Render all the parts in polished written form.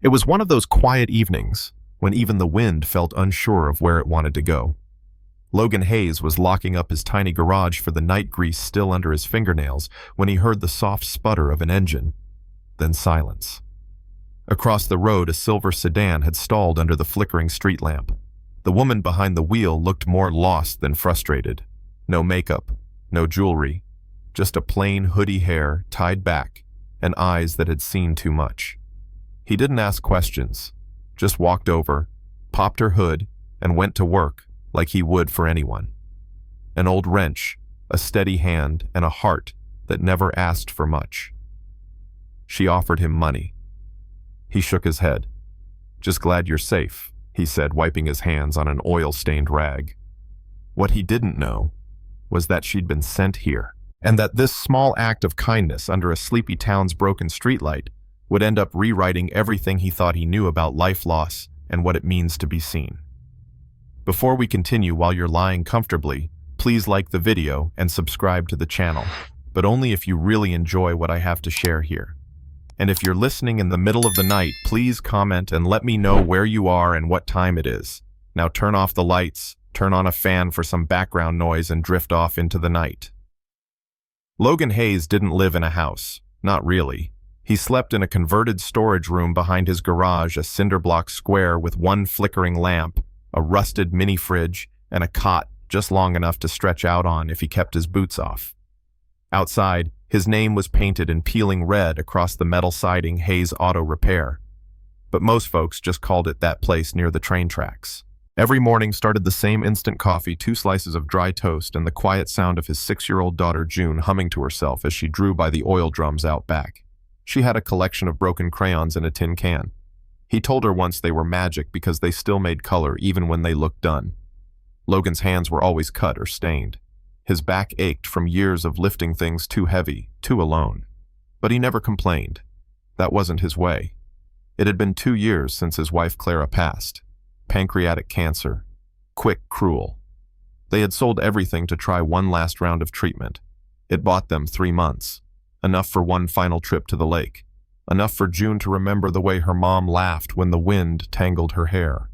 It was one of those quiet evenings when even the wind felt unsure of where it wanted to go. Logan Hayes was locking up his tiny garage for the night grease still under his fingernails when he heard the soft sputter of an engine, then silence. Across the road, a silver sedan had stalled under the flickering street lamp. The woman behind the wheel looked more lost than frustrated. No makeup, no jewelry, just a plain hoodie hair tied back and eyes that had seen too much. He didn't ask questions, just walked over, popped her hood, and went to work like he would for anyone. An old wrench, a steady hand, and a heart that never asked for much. She offered him money. He shook his head. "Just glad you're safe," he said, wiping his hands on an oil-stained rag. What he didn't know was that she'd been sent here, and that this small act of kindness under a sleepy town's broken streetlight would end up rewriting everything he thought he knew about life loss and what it means to be seen. Before we continue, while you're lying comfortably, please like the video and subscribe to the channel, but only if you really enjoy what I have to share here. And if you're listening in the middle of the night, please comment and let me know where you are and what time it is. Now turn off the lights, turn on a fan for some background noise, and drift off into the night. Logan Hayes didn't live in a house. Not really. He slept in a converted storage room behind his garage, a cinder-block square with one flickering lamp, a rusted mini-fridge, and a cot just long enough to stretch out on if he kept his boots off. Outside, his name was painted in peeling red across the metal siding, Hayes Auto Repair. But most folks just called it that place near the train tracks. Every morning started the same instant coffee, 2 slices of dry toast, and the quiet sound of his 6-year-old daughter June humming to herself as she drew by the oil drums out back. She had a collection of broken crayons in a tin can. He told her once they were magic because they still made color even when they looked done. Logan's hands were always cut or stained. His back ached from years of lifting things too heavy, too alone. But he never complained. That wasn't his way. It had been 2 years since his wife Clara passed. Pancreatic cancer. Quick, cruel. They had sold everything to try one last round of treatment. It bought them 3 months. Enough for one final trip to the lake. Enough for June to remember the way her mom laughed when the wind tangled her hair.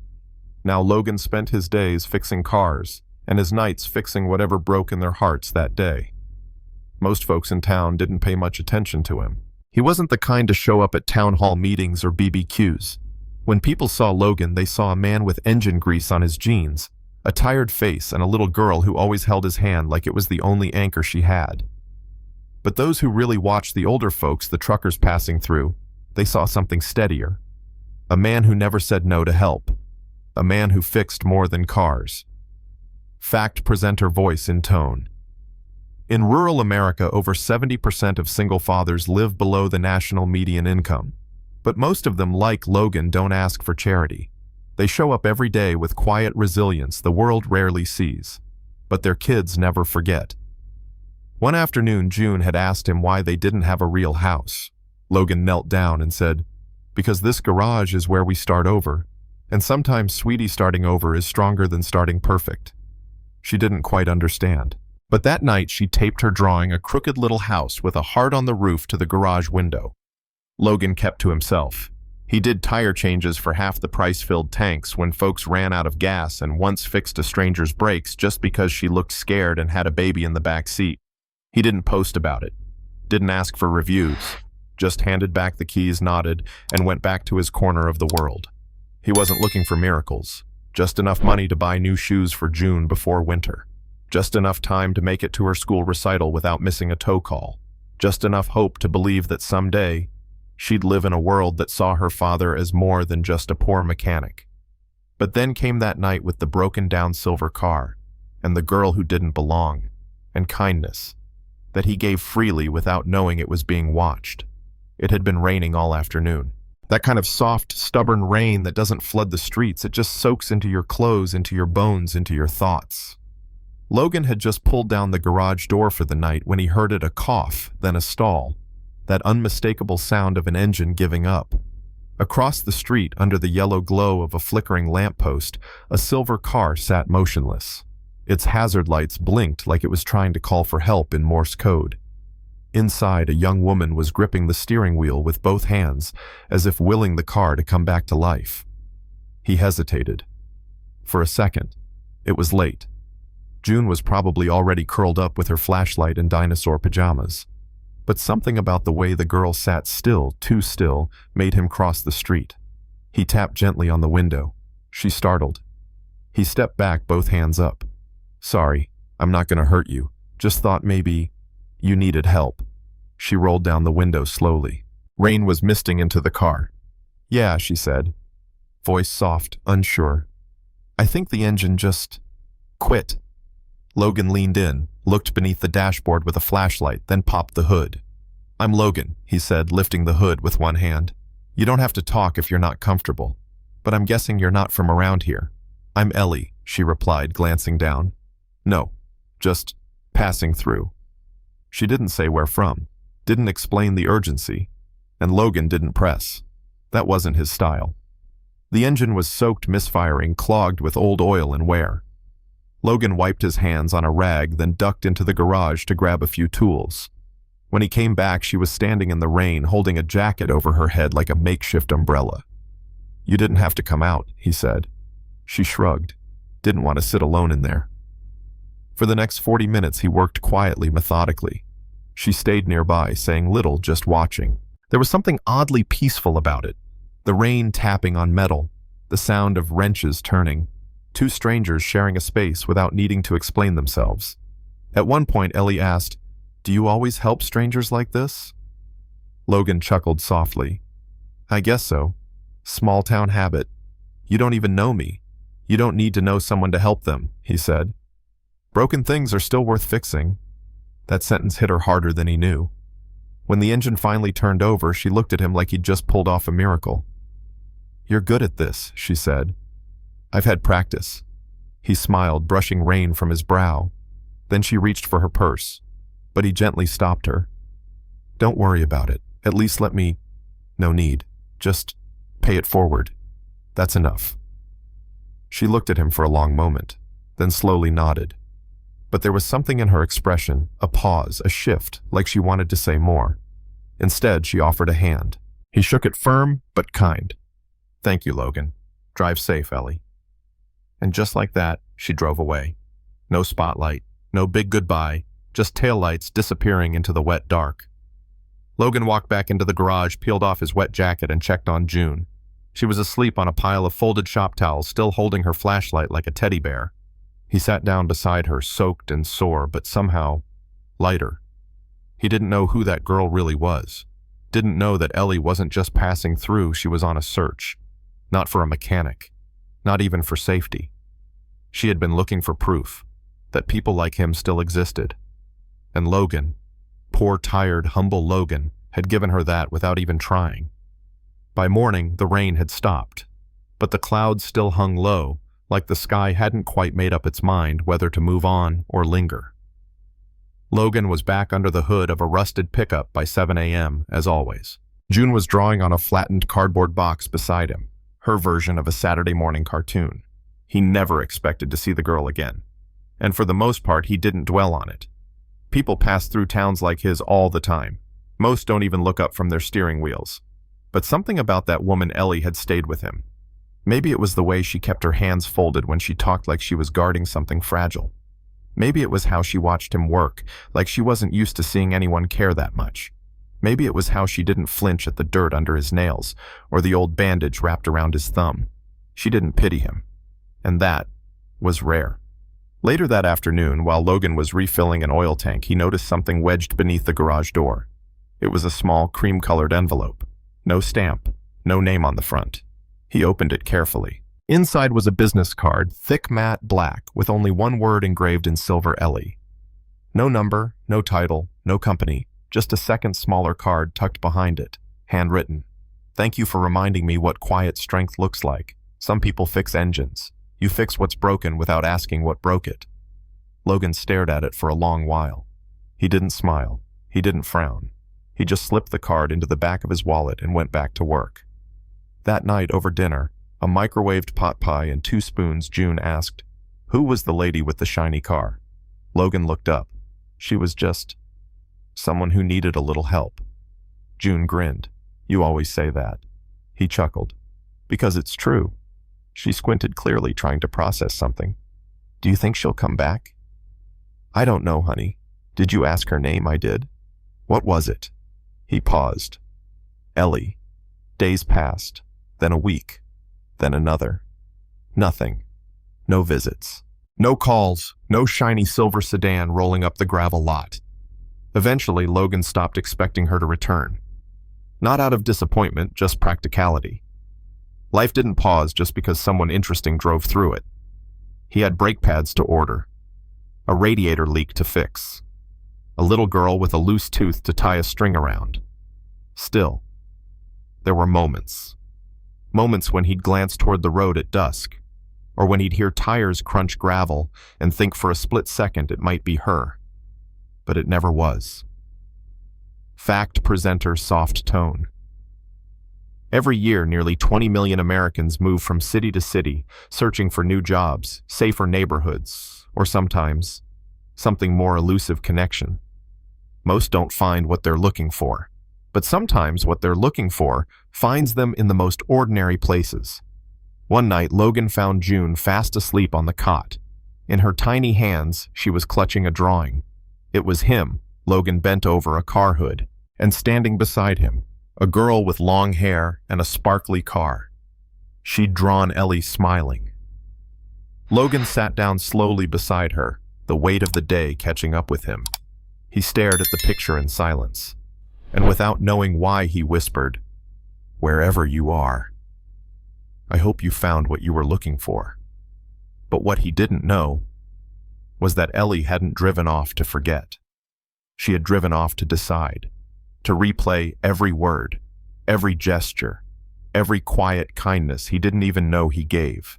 Now Logan spent his days fixing cars, and his nights fixing whatever broke in their hearts that day. Most folks in town didn't pay much attention to him. He wasn't the kind to show up at town hall meetings or BBQs. When people saw Logan, they saw a man with engine grease on his jeans, a tired face, and a little girl who always held his hand like it was the only anchor she had. But those who really watched the older folks, the truckers passing through, they saw something steadier. A man who never said no to help. A man who fixed more than cars. Fact presenter voice in tone. In rural America, over 70% of single fathers live below the national median income. But most of them, like Logan, don't ask for charity. They show up every day with quiet resilience the world rarely sees. But their kids never forget. One afternoon, June had asked him why they didn't have a real house. Logan knelt down and said, "Because this garage is where we start over. And sometimes, sweetie, starting over is stronger than starting perfect." She didn't quite understand. But that night, she taped her drawing a crooked little house with a heart on the roof to the garage window. Logan kept to himself. He did tire changes for half the price-filled tanks when folks ran out of gas, and once fixed a stranger's brakes just because she looked scared and had a baby in the back seat. He didn't post about it, didn't ask for reviews, just handed back the keys, nodded, and went back to his corner of the world. He wasn't looking for miracles, just enough money to buy new shoes for June before winter, just enough time to make it to her school recital without missing a tow call, just enough hope to believe that someday she'd live in a world that saw her father as more than just a poor mechanic. But then came that night with the broken-down silver car, and the girl who didn't belong, and kindness that he gave freely without knowing it was being watched. It had been raining all afternoon. That kind of soft, stubborn rain that doesn't flood the streets, it just soaks into your clothes, into your bones, into your thoughts. Logan had just pulled down the garage door for the night when he heard it, a cough, then a stall, that unmistakable sound of an engine giving up. Across the street, under the yellow glow of a flickering lamppost, a silver car sat motionless. Its hazard lights blinked like it was trying to call for help in Morse code. Inside, a young woman was gripping the steering wheel with both hands, as if willing the car to come back to life. He hesitated. For a second. It was late. June was probably already curled up with her flashlight and dinosaur pajamas. But something about the way the girl sat still, too still, made him cross the street. He tapped gently on the window. She startled. He stepped back, both hands up. "Sorry, I'm not going to hurt you. Just thought maybe you needed help." She rolled down the window slowly. Rain was misting into the car. "Yeah," she said. Voice soft, unsure. "I think the engine just quit." Logan leaned in, looked beneath the dashboard with a flashlight, then popped the hood. "I'm Logan," he said, lifting the hood with one hand. "You don't have to talk if you're not comfortable. But I'm guessing you're not from around here." "I'm Ellie," she replied, glancing down. "No, just passing through." She didn't say where from, didn't explain the urgency, and Logan didn't press. That wasn't his style. The engine was soaked, misfiring, clogged with old oil and wear. Logan wiped his hands on a rag, then ducked into the garage to grab a few tools. When he came back, she was standing in the rain, holding a jacket over her head like a makeshift umbrella. "You didn't have to come out," he said. She shrugged, didn't want to sit alone in there. For the next 40 minutes, he worked quietly, methodically. She stayed nearby, saying little, just watching. There was something oddly peaceful about it. The rain tapping on metal, the sound of wrenches turning, two strangers sharing a space without needing to explain themselves. At one point, Ellie asked, "Do you always help strangers like this?" Logan chuckled softly. "I guess so. Small town habit. You don't even know me. You don't need to know someone to help them," he said. "Broken things are still worth fixing." That sentence hit her harder than he knew. When the engine finally turned over, she looked at him like he'd just pulled off a miracle. "You're good at this," she said. "I've had practice." He smiled, brushing rain from his brow. Then she reached for her purse, but he gently stopped her. "Don't worry about it. At least let me—" "No need. Just pay it forward. That's enough." She looked at him for a long moment, then slowly nodded. But there was something in her expression, a pause, a shift, like she wanted to say more. Instead, she offered a hand. He shook it firm, but kind. "Thank you, Logan. Drive safe, Ellie." And just like that, she drove away. No spotlight, no big goodbye, just taillights disappearing into the wet dark. Logan walked back into the garage, peeled off his wet jacket, and checked on June. She was asleep on a pile of folded shop towels, still holding her flashlight like a teddy bear. He sat down beside her, soaked and sore, but somehow lighter. He didn't know who that girl really was. Didn't know that Ellie wasn't just passing through, she was on a search. Not for a mechanic. Not even for safety. She had been looking for proof that people like him still existed. And Logan, poor, tired, humble Logan, had given her that without even trying. By morning, the rain had stopped, but the clouds still hung low, like the sky hadn't quite made up its mind whether to move on or linger. Logan was back under the hood of a rusted pickup by 7 a.m., as always. June was drawing on a flattened cardboard box beside him, her version of a Saturday morning cartoon. He never expected to see the girl again. And for the most part, he didn't dwell on it. People pass through towns like his all the time. Most don't even look up from their steering wheels. But something about that woman Ellie had stayed with him. Maybe it was the way she kept her hands folded when she talked like she was guarding something fragile. Maybe it was how she watched him work, like she wasn't used to seeing anyone care that much. Maybe it was how she didn't flinch at the dirt under his nails, or the old bandage wrapped around his thumb. She didn't pity him. And that was rare. Later that afternoon, while Logan was refilling an oil tank, he noticed something wedged beneath the garage door. It was a small, cream-colored envelope. No stamp, no name on the front. He opened it carefully. Inside was a business card, thick matte black, with only one word engraved in silver: Ellie. No number, no title, no company, just a second smaller card tucked behind it, handwritten. "Thank you for reminding me what quiet strength looks like. Some people fix engines. You fix what's broken without asking what broke it." Logan stared at it for a long while. He didn't smile. He didn't frown. He just slipped the card into the back of his wallet and went back to work. That night over dinner, a microwaved pot pie and 2 spoons, June asked, "Who was the lady with the shiny car?" Logan looked up. She was just Someone who needed a little help. June grinned. You always say that. He chuckled. Because it's true. She squinted clearly, trying to process something. Do you think she'll come back? I don't know, honey. Did you ask her name? I did. What was it? He paused. Ellie. Days passed, then a week, then another. Nothing. No visits. No calls, no shiny silver sedan rolling up the gravel lot. Eventually, Logan stopped expecting her to return. Not out of disappointment, just practicality. Life didn't pause just because someone interesting drove through it. He had brake pads to order, a radiator leak to fix, a little girl with a loose tooth to tie a string around. Still, there were moments. Moments when he'd glance toward the road at dusk, or when he'd hear tires crunch gravel and think for a split second it might be her. But it never was. Fact presenter soft tone. Every year, nearly 20 million Americans move from city to city, searching for new jobs, safer neighborhoods, or sometimes, something more elusive connection. Most don't find what they're looking for, but sometimes what they're looking for finds them in the most ordinary places. One night, Logan found June fast asleep on the cot. In her tiny hands, she was clutching a drawing. It was him. Logan bent over a car hood, and standing beside him, a girl with long hair and a sparkly car. She'd drawn Ellie smiling. Logan sat down slowly beside her, the weight of the day catching up with him. He stared at the picture in silence, and without knowing why, he whispered, "Wherever you are, I hope you found what you were looking for." But what he didn't know was that Ellie hadn't driven off to forget. She had driven off to decide, to replay every word, every gesture, every quiet kindness he didn't even know he gave.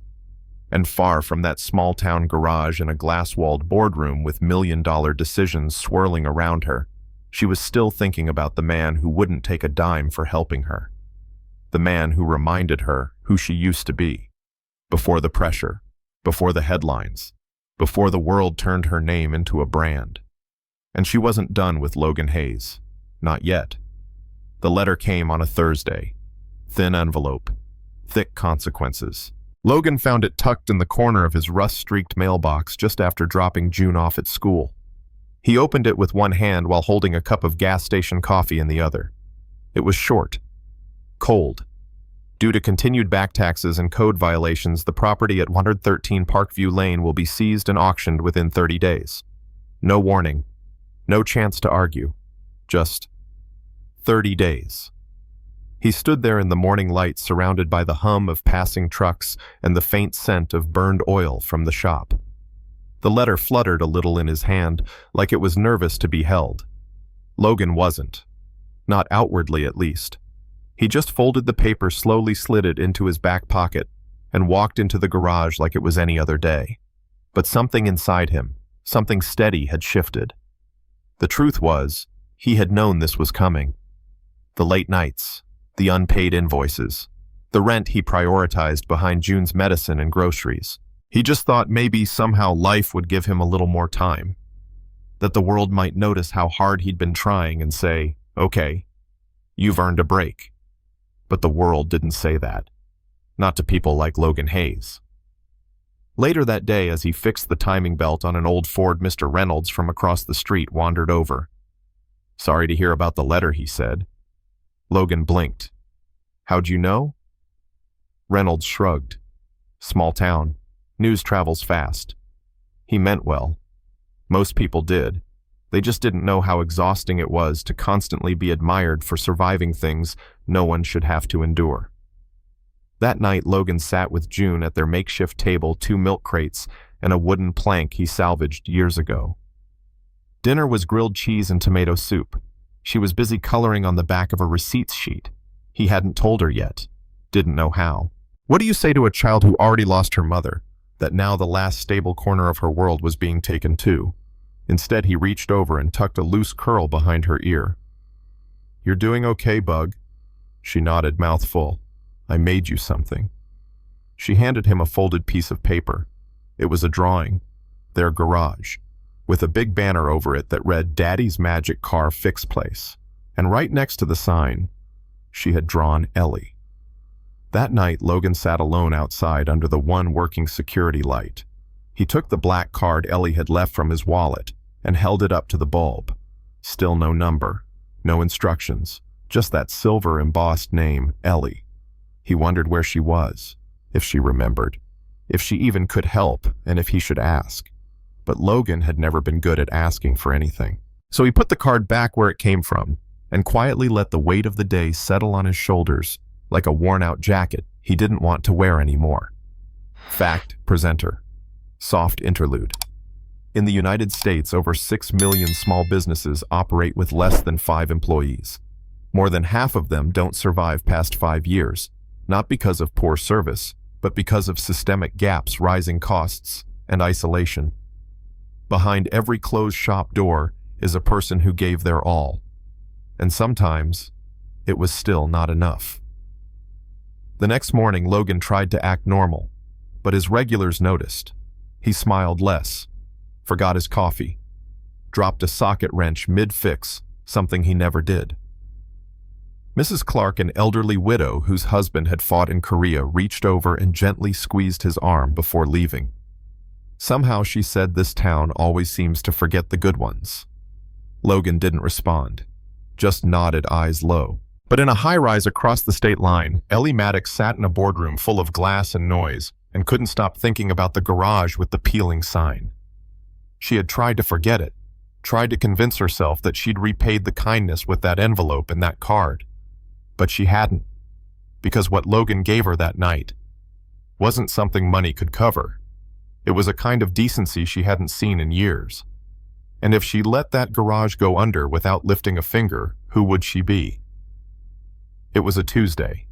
And far from that small-town garage in a glass-walled boardroom with million-dollar decisions swirling around her, she was still thinking about the man who wouldn't take a dime for helping her. The man who reminded her who she used to be. Before the pressure, before the headlines, before the world turned her name into a brand. And she wasn't done with Logan Hayes. Not yet. The letter came on a Thursday. Thin envelope. Thick consequences. Logan found it tucked in the corner of his rust-streaked mailbox just after dropping June off at school. He opened it with one hand while holding a cup of gas station coffee in the other. It was short. Cold. Due to continued back taxes and code violations, the property at 113 Parkview Lane will be seized and auctioned within 30 days. No warning. No chance to argue. Just 30 days. He stood there in the morning light, surrounded by the hum of passing trucks and the faint scent of burned oil from the shop. The letter fluttered a little in his hand, like it was nervous to be held. Logan wasn't. Not outwardly, at least. He just folded the paper, slowly slid it into his back pocket, and walked into the garage like it was any other day. But something inside him, something steady, had shifted. The truth was, he had known this was coming. The late nights, the unpaid invoices, the rent he prioritized behind June's medicine and groceries. He just thought maybe somehow life would give him a little more time. That the world might notice how hard he'd been trying and say, "Okay, you've earned a break." But the world didn't say that. Not to people like Logan Hayes. Later that day, as he fixed the timing belt on an old Ford, Mr. Reynolds from across the street wandered over. "Sorry to hear about the letter," he said. Logan blinked. "How'd you know?" Reynolds shrugged. "Small town. News travels fast." He meant well. Most people did. They just didn't know how exhausting it was to constantly be admired for surviving things no one should have to endure. That night, Logan sat with June at their makeshift table, 2 milk crates, and a wooden plank he salvaged years ago. Dinner was grilled cheese and tomato soup. She was busy coloring on the back of a receipts sheet. He hadn't told her yet. Didn't know how. What do you say to a child who already lost her mother, that now the last stable corner of her world was being taken too? Instead, he reached over and tucked a loose curl behind her ear. "You're doing okay, bug." She nodded, mouth full. "I made you something." She handed him a folded piece of paper. It was a drawing. Their garage. with a big banner over it that read Daddy's Magic Car Fix Place. And right next to the sign, she had drawn Ellie. That night, Logan sat alone outside under the one working security light. He took the black card Ellie had left from his wallet and held it up to the bulb. Still no number, no instructions, just that silver embossed name, Ellie. He wondered where she was, if she remembered, if she even could help, and if he should ask. But Logan had never been good at asking for anything. So he put the card back where it came from and quietly let the weight of the day settle on his shoulders like a worn-out jacket he didn't want to wear anymore. Fact presenter. Soft interlude. In the United States, over 6 million small businesses operate with less than 5 employees. More than half of them don't survive past 5 years, not because of poor service, but because of systemic gaps, rising costs, and isolation. Behind every closed shop door is a person who gave their all. And sometimes, it was still not enough. The next morning, Logan tried to act normal, but his regulars noticed. He smiled less, forgot his coffee, dropped a socket wrench mid-fix, something he never did. Mrs. Clark, an elderly widow whose husband had fought in Korea, reached over and gently squeezed his arm before leaving. Somehow, she said, this town always seems to forget the good ones. Logan didn't respond, just nodded, eyes low. But in a high-rise across the state line, Ellie Maddox sat in a boardroom full of glass and noise and couldn't stop thinking about the garage with the peeling sign. She had tried to forget it, tried to convince herself that she'd repaid the kindness with that envelope and that card. But she hadn't, because what Logan gave her that night wasn't something money could cover. It was a kind of decency she hadn't seen in years. And if she let that garage go under without lifting a finger, who would she be? It was a Tuesday.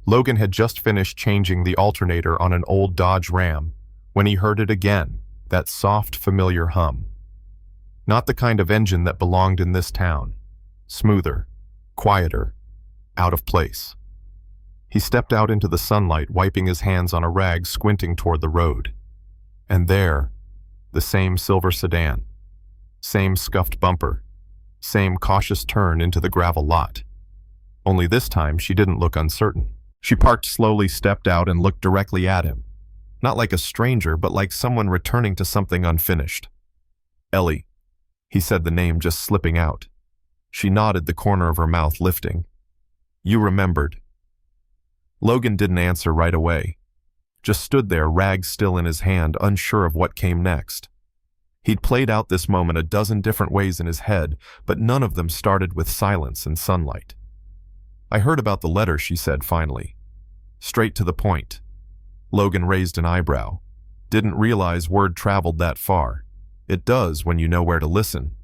Logan had just finished changing the alternator on an old Dodge Ram when he heard it again, that soft, familiar hum. Not the kind of engine that belonged in this town. Smoother, quieter, out of place. He stepped out into the sunlight, wiping his hands on a rag, squinting toward the road. And there, the same silver sedan, same scuffed bumper, same cautious turn into the gravel lot. Only this time, she didn't look uncertain. She parked slowly, stepped out, and looked directly at him. Not like a stranger, but like someone returning to something unfinished. Ellie. He said the name just slipping out. She nodded, the corner of her mouth lifting. You remembered. Logan didn't answer right away. Just stood there, rag still in his hand, unsure of what came next. He'd played out this moment a dozen different ways in his head, but none of them started with silence and sunlight. I heard about the letter, she said finally. Straight to the point. Logan raised an eyebrow. Didn't realize word traveled that far. It does when you know where to listen.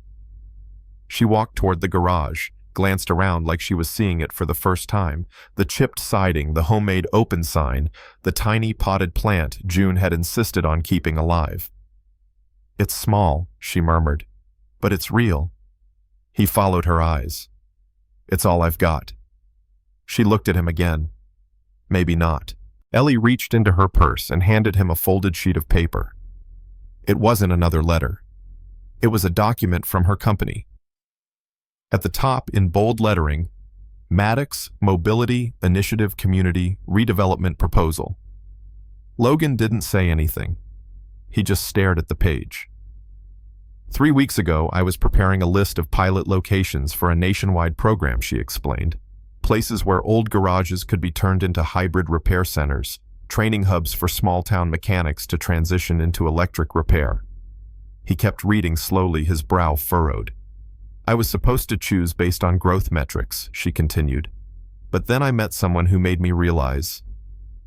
She walked toward the garage, glanced around like she was seeing it for the first time. The chipped siding, the homemade open sign, the tiny potted plant June had insisted on keeping alive. It's small, she murmured, but it's real. He followed her eyes. It's all I've got. She looked at him again. Maybe not. Ellie reached into her purse and handed him a folded sheet of paper. It wasn't another letter. It was a document from her company. At the top, in bold lettering, Maddox Mobility Initiative Community Redevelopment Proposal. Logan didn't say anything. He just stared at the page. 3 weeks ago, I was preparing a list of pilot locations for a nationwide program, she explained. Places where old garages could be turned into hybrid repair centers, training hubs for small-town mechanics to transition into electric repair. He kept reading slowly, his brow furrowed. I was supposed to choose based on growth metrics, she continued. But then I met someone who made me realize,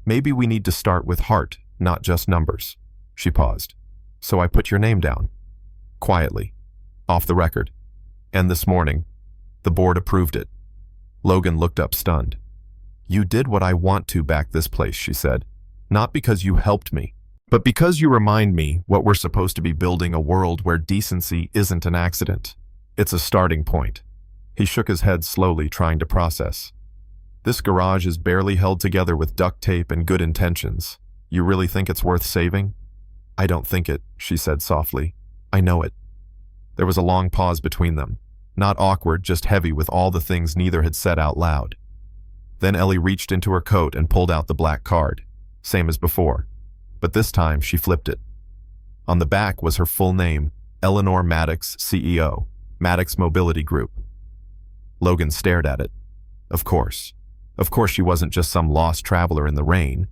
maybe we need to start with heart, not just numbers. She paused. So I put your name down. Quietly. Off the record. And this morning, the board approved it. Logan looked up stunned. You did what I want to back this place, she said. Not because you helped me, but because you remind me what we're supposed to be building, a world where decency isn't an accident. It's a starting point. He shook his head slowly, trying to process. This garage is barely held together with duct tape and good intentions. You really think it's worth saving? I don't think it, she said softly. I know it. There was a long pause between them. Not awkward, just heavy with all the things neither had said out loud. Then Ellie reached into her coat and pulled out the black card. Same as before. But this time she flipped it. On the back was her full name, Eleanor Maddox, CEO, Maddox Mobility Group. Logan stared at it. Of course. Of course she wasn't just some lost traveler in the rain.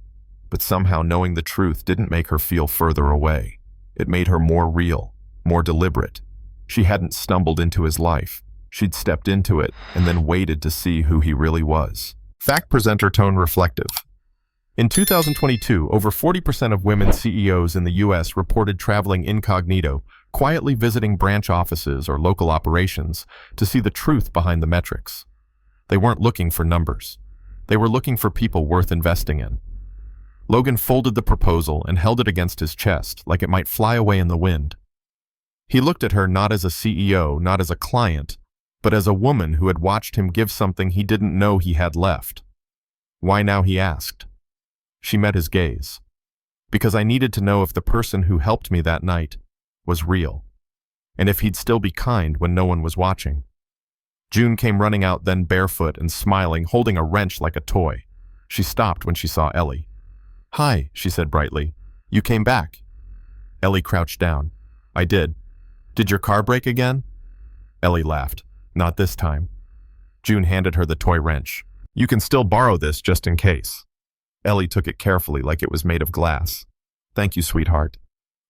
But somehow knowing the truth didn't make her feel further away. It made her more real, more deliberate. She hadn't stumbled into his life. She'd stepped into it and then waited to see who he really was. Fact presenter tone reflective. In 2022, over 40% of women CEOs in the U.S. reported traveling incognito, quietly visiting branch offices or local operations to see the truth behind the metrics. They weren't looking for numbers. They were looking for people worth investing in. Logan folded the proposal and held it against his chest like it might fly away in the wind. He looked at her not as a CEO, not as a client, but as a woman who had watched him give something he didn't know he had left. Why now, he asked. She met his gaze. Because I needed to know if the person who helped me that night was real, and if he'd still be kind when no one was watching. June came running out then barefoot and smiling, holding a wrench like a toy. She stopped when she saw Ellie. "Hi," she said brightly. "You came back." Ellie crouched down. "I did. Did your car break again?" Ellie laughed. "Not this time." June handed her the toy wrench. "You can still borrow this just in case." Ellie took it carefully like it was made of glass. "Thank you, sweetheart."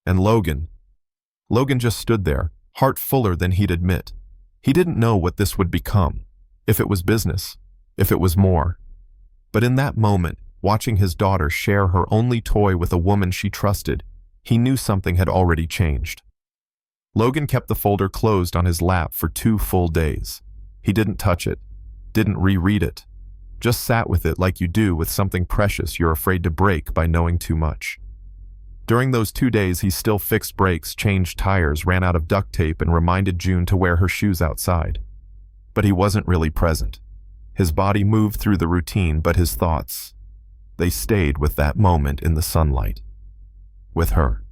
And Logan just stood there, heart fuller than he'd admit. He didn't know what this would become, if it was business, if it was more. But in that moment, watching his daughter share her only toy with a woman she trusted, he knew something had already changed. Logan kept the folder closed on his lap for 2 full days. He didn't touch it, didn't reread it, just sat with it like you do with something precious you're afraid to break by knowing too much. During those 2 days, he still fixed brakes, changed tires, ran out of duct tape, and reminded June to wear her shoes outside. But he wasn't really present. His body moved through the routine, but his thoughts, they stayed with that moment in the sunlight. With her.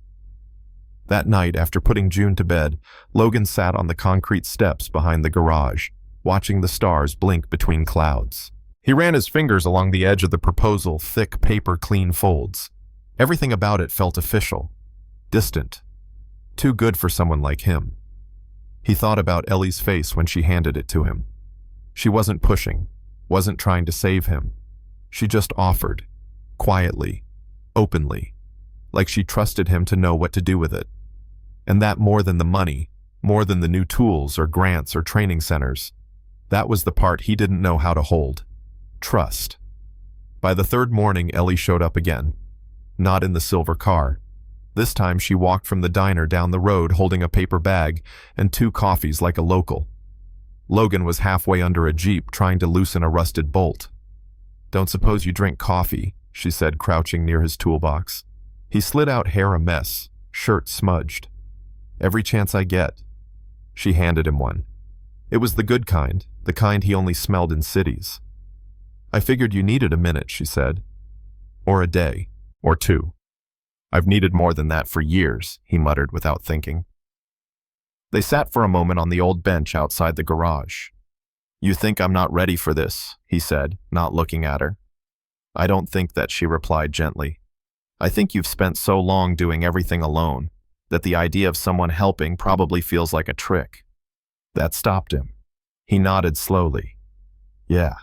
That night, after putting June to bed, Logan sat on the concrete steps behind the garage, watching the stars blink between clouds. He ran his fingers along the edge of the proposal, thick paper, clean folds. Everything about it felt official, distant, too good for someone like him. He thought about Ellie's face when she handed it to him. She wasn't pushing, wasn't trying to save him. She just offered, quietly, openly, like she trusted him to know what to do with it. And that more than the money, more than the new tools or grants or training centers, that was the part he didn't know how to hold. Trust. By the 3rd morning, Ellie showed up again. Not in the silver car. This time she walked from the diner down the road holding a paper bag and 2 coffees like a local. Logan was halfway under a Jeep trying to loosen a rusted bolt. "Don't suppose you drink coffee," she said, crouching near his toolbox. He slid out, hair a mess, shirt smudged. "Every chance I get." She handed him one. It was the good kind, the kind he only smelled in cities. "I figured you needed a minute," she said. "Or a day. Or 2. I've needed more than that for years," he muttered without thinking. They sat for a moment on the old bench outside the garage. "You think I'm not ready for this," he said, not looking at her. "I don't think that," she replied gently. "I think you've spent so long doing everything alone that the idea of someone helping probably feels like a trick." That stopped him. He nodded slowly. "Yeah,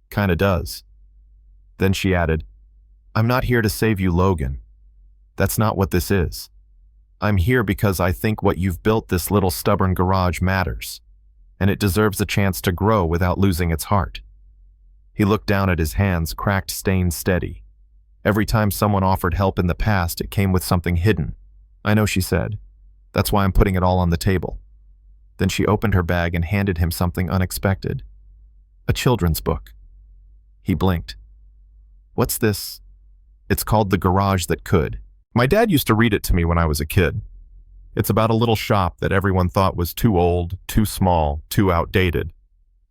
kinda does." Then she added, "I'm not here to save you, Logan. That's not what this is. I'm here because I think what you've built, this little stubborn garage, matters, and it deserves a chance to grow without losing its heart." He looked down at his hands, cracked, stained, steady. Every time someone offered help in the past, it came with something hidden. "I know," she said. "That's why I'm putting it all on the table." Then she opened her bag and handed him something unexpected. A children's book. He blinked. "What's this?" "It's called The Garage That Could. My dad used to read it to me when I was a kid. It's about a little shop that everyone thought was too old, too small, too outdated,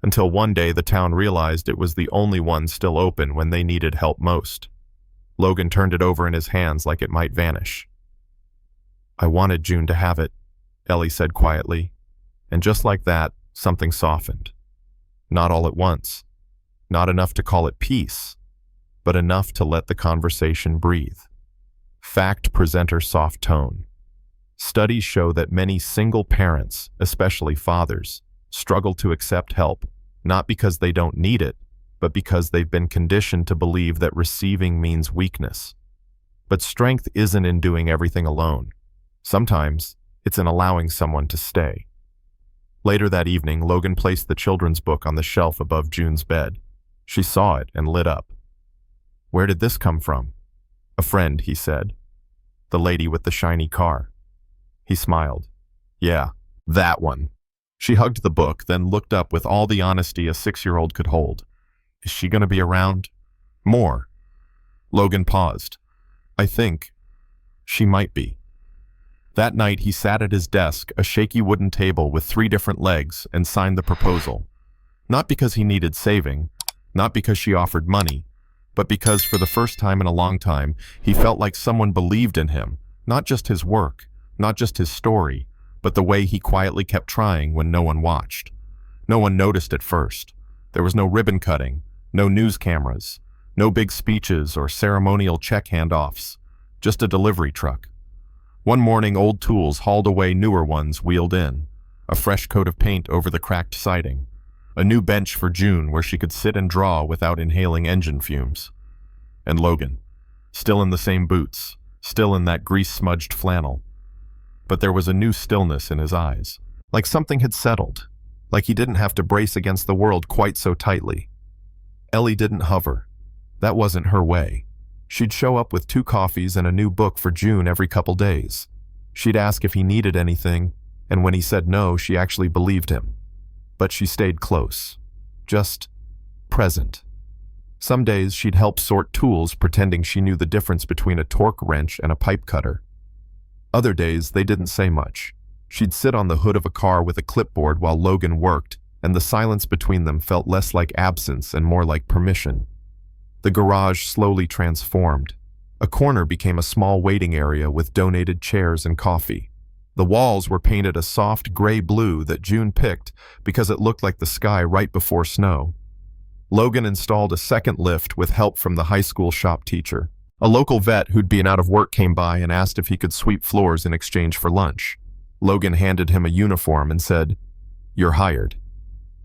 until one day the town realized it was the only one still open when they needed help most." Logan turned it over in his hands like it might vanish. "I wanted June to have it," Ellie said quietly. And just like that, something softened. Not all at once. Not enough to call it peace, but enough to let the conversation breathe. Fact presenter soft tone. Studies show that many single parents, especially fathers, struggle to accept help, not because they don't need it, but because they've been conditioned to believe that receiving means weakness. But strength isn't in doing everything alone. Sometimes it's in allowing someone to stay. Later that evening, Logan placed the children's book on the shelf above June's bed. She saw it and lit up. "Where did this come from?" "A friend," he said. "The lady with the shiny car." He smiled. "Yeah, that one." She hugged the book, then looked up with all the honesty a 6-year-old could hold. "Is she going to be around more?" Logan paused. "I think she might be." That night, he sat at his desk, a shaky wooden table with 3 different legs, and signed the proposal. Not because he needed saving, not because she offered money, but because for the first time in a long time, he felt like someone believed in him, not just his work, not just his story, but the way he quietly kept trying when no one watched. No one noticed at first. There was no ribbon cutting, no news cameras, no big speeches or ceremonial check handoffs, just a delivery truck. One morning, old tools hauled away, newer ones wheeled in, a fresh coat of paint over the cracked siding, a new bench for June where she could sit and draw without inhaling engine fumes. And Logan, still in the same boots, still in that grease-smudged flannel. But there was a new stillness in his eyes, like something had settled, like he didn't have to brace against the world quite so tightly. Ellie didn't hover. That wasn't her way. She'd show up with 2 coffees and a new book for June every couple days. She'd ask if he needed anything, and when he said no, she actually believed him. But she stayed close, just present. Some days she'd help sort tools, pretending she knew the difference between a torque wrench and a pipe cutter. Other days, they didn't say much. She'd sit on the hood of a car with a clipboard while Logan worked, and the silence between them felt less like absence and more like permission. The garage slowly transformed. A corner became a small waiting area with donated chairs and coffee. The walls were painted a soft gray-blue that June picked because it looked like the sky right before snow. Logan installed a second lift with help from the high school shop teacher. A local vet who'd been out of work came by and asked if he could sweep floors in exchange for lunch. Logan handed him a uniform and said, "You're hired."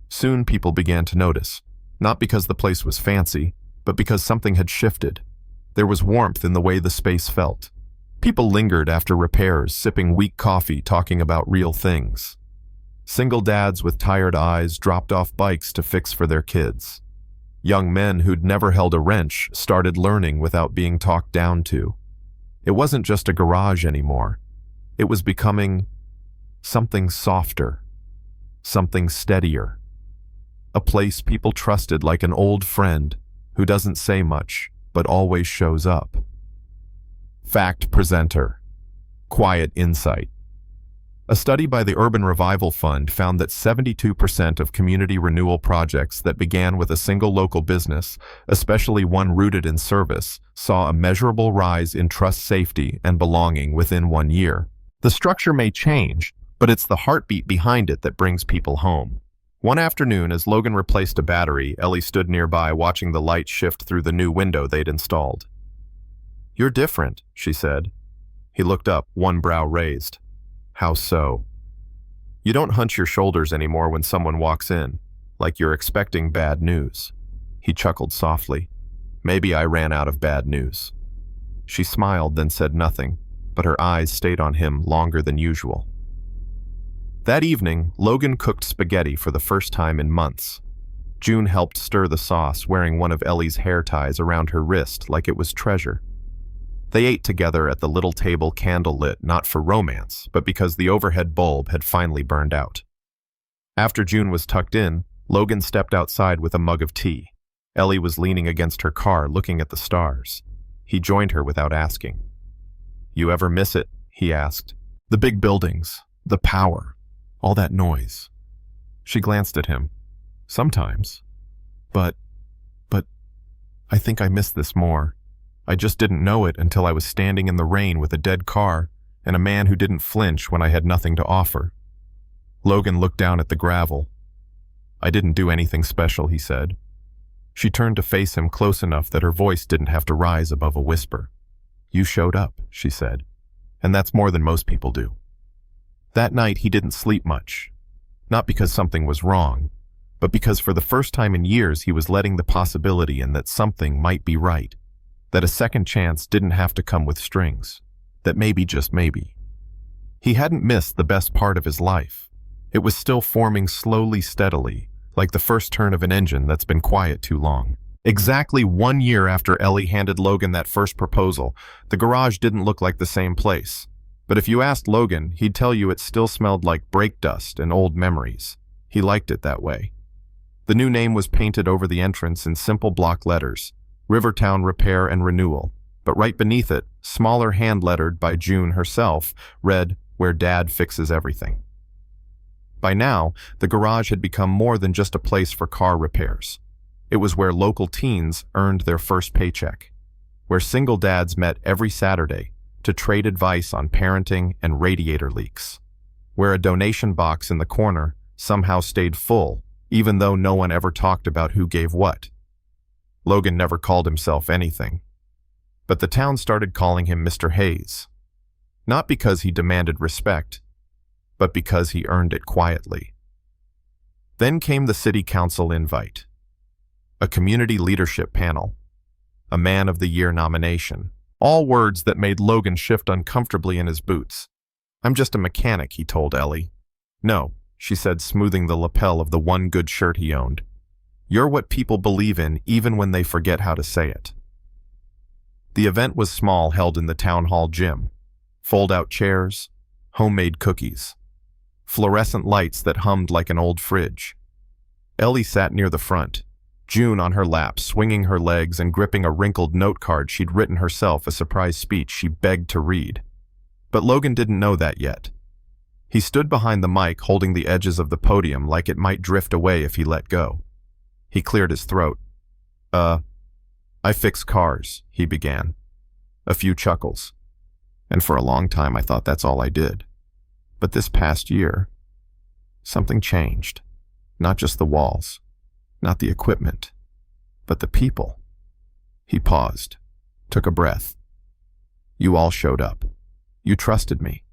Soon people began to notice, not because the place was fancy, but because something had shifted. There was warmth in the way the space felt. People lingered after repairs, sipping weak coffee, talking about real things. Single dads with tired eyes dropped off bikes to fix for their kids. Young men who'd never held a wrench started learning without being talked down to. It wasn't just a garage anymore. It was becoming something softer, something steadier. A place people trusted like an old friend who doesn't say much, but always shows up. Fact presenter. Quiet insight. A study by the Urban Revival Fund found that 72% of community renewal projects that began with a single local business, especially one rooted in service, saw a measurable rise in trust, safety, and belonging within 1 year. The structure may change, but it's the heartbeat behind it that brings people home. One afternoon, as Logan replaced a battery, Ellie stood nearby watching the light shift through the new window they'd installed. "You're different," she said. He looked up, one brow raised. "How so?" "You don't hunch your shoulders anymore when someone walks in, like you're expecting bad news." He chuckled softly. "Maybe I ran out of bad news." She smiled, then said nothing, but her eyes stayed on him longer than usual. That evening, Logan cooked spaghetti for the first time in months. June helped stir the sauce, wearing one of Ellie's hair ties around her wrist like it was treasure. They ate together at the little table, candlelit, not for romance, but because the overhead bulb had finally burned out. After June was tucked in, Logan stepped outside with a mug of tea. Ellie was leaning against her car, looking at the stars. He joined her without asking. "You ever miss it?" he asked. "The big buildings, the power, all that noise." She glanced at him. "Sometimes. But I think I miss this more. I just didn't know it until I was standing in the rain with a dead car and a man who didn't flinch when I had nothing to offer." Logan looked down at the gravel. "I didn't do anything special," he said. She turned to face him close enough that her voice didn't have to rise above a whisper. "You showed up," she said, "and that's more than most people do." That night he didn't sleep much, not because something was wrong, but because for the first time in years he was letting the possibility in that something might be right, that a second chance didn't have to come with strings, that maybe, just maybe. He hadn't missed the best part of his life. It was still forming slowly, steadily, like the first turn of an engine that's been quiet too long. Exactly 1 year after Ellie handed Logan that first proposal, the garage didn't look like the same place. But if you asked Logan, he'd tell you it still smelled like brake dust and old memories. He liked it that way. The new name was painted over the entrance in simple block letters, Rivertown Repair and Renewal, but right beneath it, smaller hand-lettered by June herself, read, "Where Dad Fixes Everything." By now, the garage had become more than just a place for car repairs. It was where local teens earned their first paycheck, where single dads met every Saturday to trade advice on parenting and radiator leaks, where a donation box in the corner somehow stayed full, even though no one ever talked about who gave what. Logan never called himself anything, but the town started calling him Mr. Hayes, not because he demanded respect, but because he earned it quietly. Then came the city council invite, a community leadership panel, a Man of the Year nomination, all words that made Logan shift uncomfortably in his boots. "I'm just a mechanic," he told Ellie. "No," she said, smoothing the lapel of the one good shirt he owned. "You're what people believe in even when they forget how to say it." The event was small, held in the town hall gym. Fold-out chairs, homemade cookies, fluorescent lights that hummed like an old fridge. Ellie sat near the front, June on her lap, swinging her legs and gripping a wrinkled note card she'd written herself, a surprise speech she begged to read. But Logan didn't know that yet. He stood behind the mic, holding the edges of the podium like it might drift away if he let go. He cleared his throat. I fix cars," he began. A few chuckles. "And for a long time I thought that's all I did. But this past year, something changed. Not just the walls, not the equipment, but the people." He paused, took a breath. "You all showed up. You trusted me,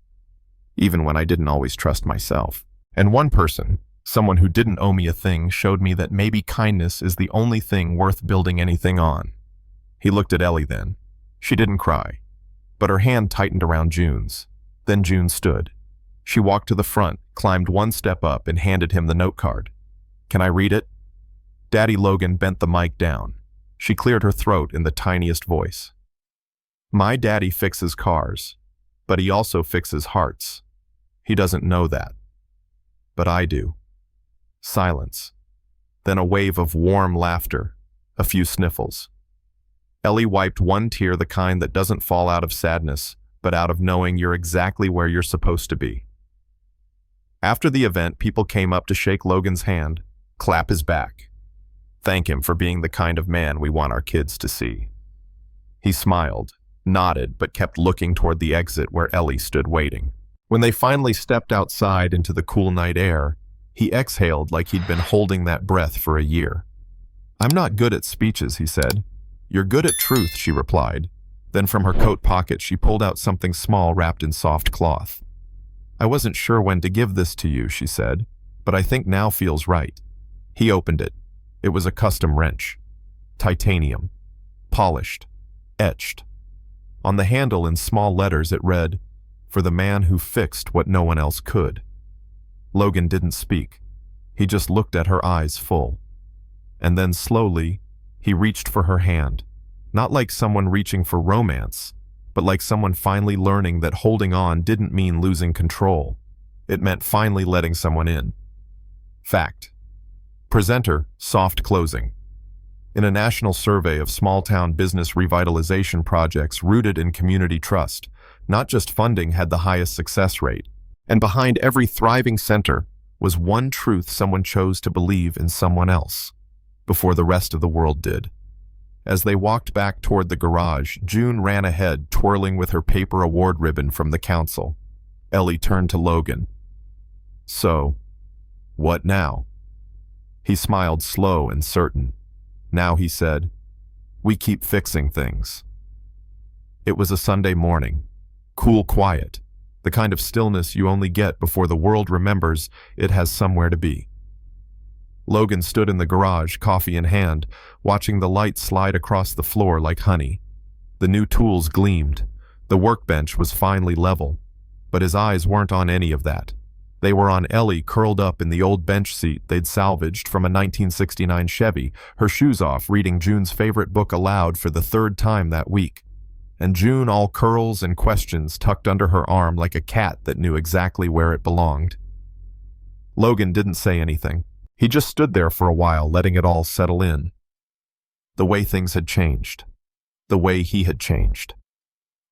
even when I didn't always trust myself. And one person, someone who didn't owe me a thing, showed me that maybe kindness is the only thing worth building anything on." He looked at Ellie then. She didn't cry, but her hand tightened around June's. Then June stood. She walked to the front, climbed one step up, and handed him the note card. "Can I read it?" Daddy Logan bent the mic down. She cleared her throat in the tiniest voice. "My daddy fixes cars, but he also fixes hearts. He doesn't know that. But I do." Silence. Then a wave of warm laughter, a few sniffles. Ellie wiped one tear, the kind that doesn't fall out of sadness, but out of knowing you're exactly where you're supposed to be. After the event, people came up to shake Logan's hand, clap his back, thank him for being the kind of man we want our kids to see. He smiled, nodded, but kept looking toward the exit where Ellie stood waiting. When they finally stepped outside into the cool night air, he exhaled like he'd been holding that breath for a year. "I'm not good at speeches," he said. "You're good at truth," she replied. Then from her coat pocket she pulled out something small wrapped in soft cloth. "I wasn't sure when to give this to you," she said, "but I think now feels right." He opened it. It was a custom wrench. Titanium. Polished. Etched. On the handle in small letters it read, "For the man who fixed what no one else could." Logan didn't speak. He just looked at her eyes full. And then slowly, he reached for her hand, not like someone reaching for romance, but like someone finally learning that holding on didn't mean losing control. It meant finally letting someone in. Fact. Presenter, soft closing. In a national survey of small-town business revitalization projects rooted in community trust, not just funding had the highest success rate, and behind every thriving center was one truth: someone chose to believe in someone else before the rest of the world did. As they walked back toward the garage, June ran ahead, twirling with her paper award ribbon from the council. Ellie turned to Logan. So, what now? He smiled slow and certain. Now he said, "We keep fixing things." It was a Sunday morning. Cool quiet. The kind of stillness you only get before the world remembers it has somewhere to be. Logan stood in the garage, coffee in hand, watching the light slide across the floor like honey. The new tools gleamed. The workbench was finally level. But his eyes weren't on any of that. They were on Ellie curled up in the old bench seat they'd salvaged from a 1969 Chevy, her shoes off, reading June's favorite book aloud for the third time that week. And June all curls and questions tucked under her arm like a cat that knew exactly where it belonged. Logan didn't say anything. He just stood there for a while, letting it all settle in. The way things had changed. The way he had changed.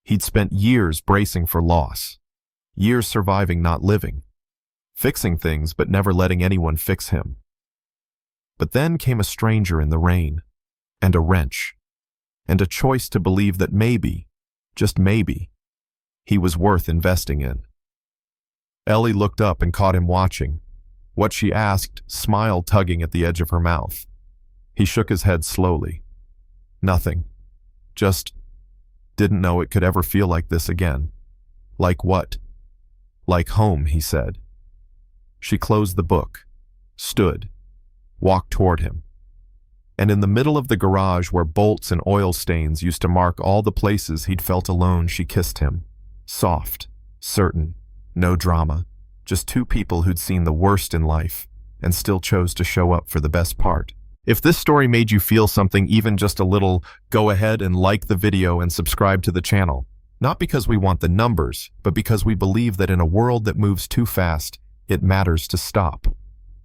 He'd spent years bracing for loss. Years surviving, not living. Fixing things, but never letting anyone fix him. But then came a stranger in the rain. And a wrench. And a choice to believe that maybe, just maybe, he was worth investing in. Ellie looked up and caught him watching. What she asked, smile tugging at the edge of her mouth. He shook his head slowly. Nothing. Just didn't know it could ever feel like this again. Like what? Like home, he said. She closed the book, stood, walked toward him. And in the middle of the garage where bolts and oil stains used to mark all the places he'd felt alone, she kissed him. Soft, certain, no drama. Just two people who'd seen the worst in life and still chose to show up for the best part. If this story made you feel something, even just a little, go ahead and like the video and subscribe to the channel. Not because we want the numbers, but because we believe that in a world that moves too fast, it matters to stop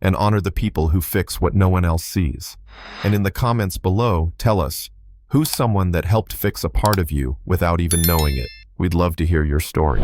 and honor the people who fix what no one else sees. And in the comments below, tell us, who's someone that helped fix a part of you without even knowing it? We'd love to hear your story.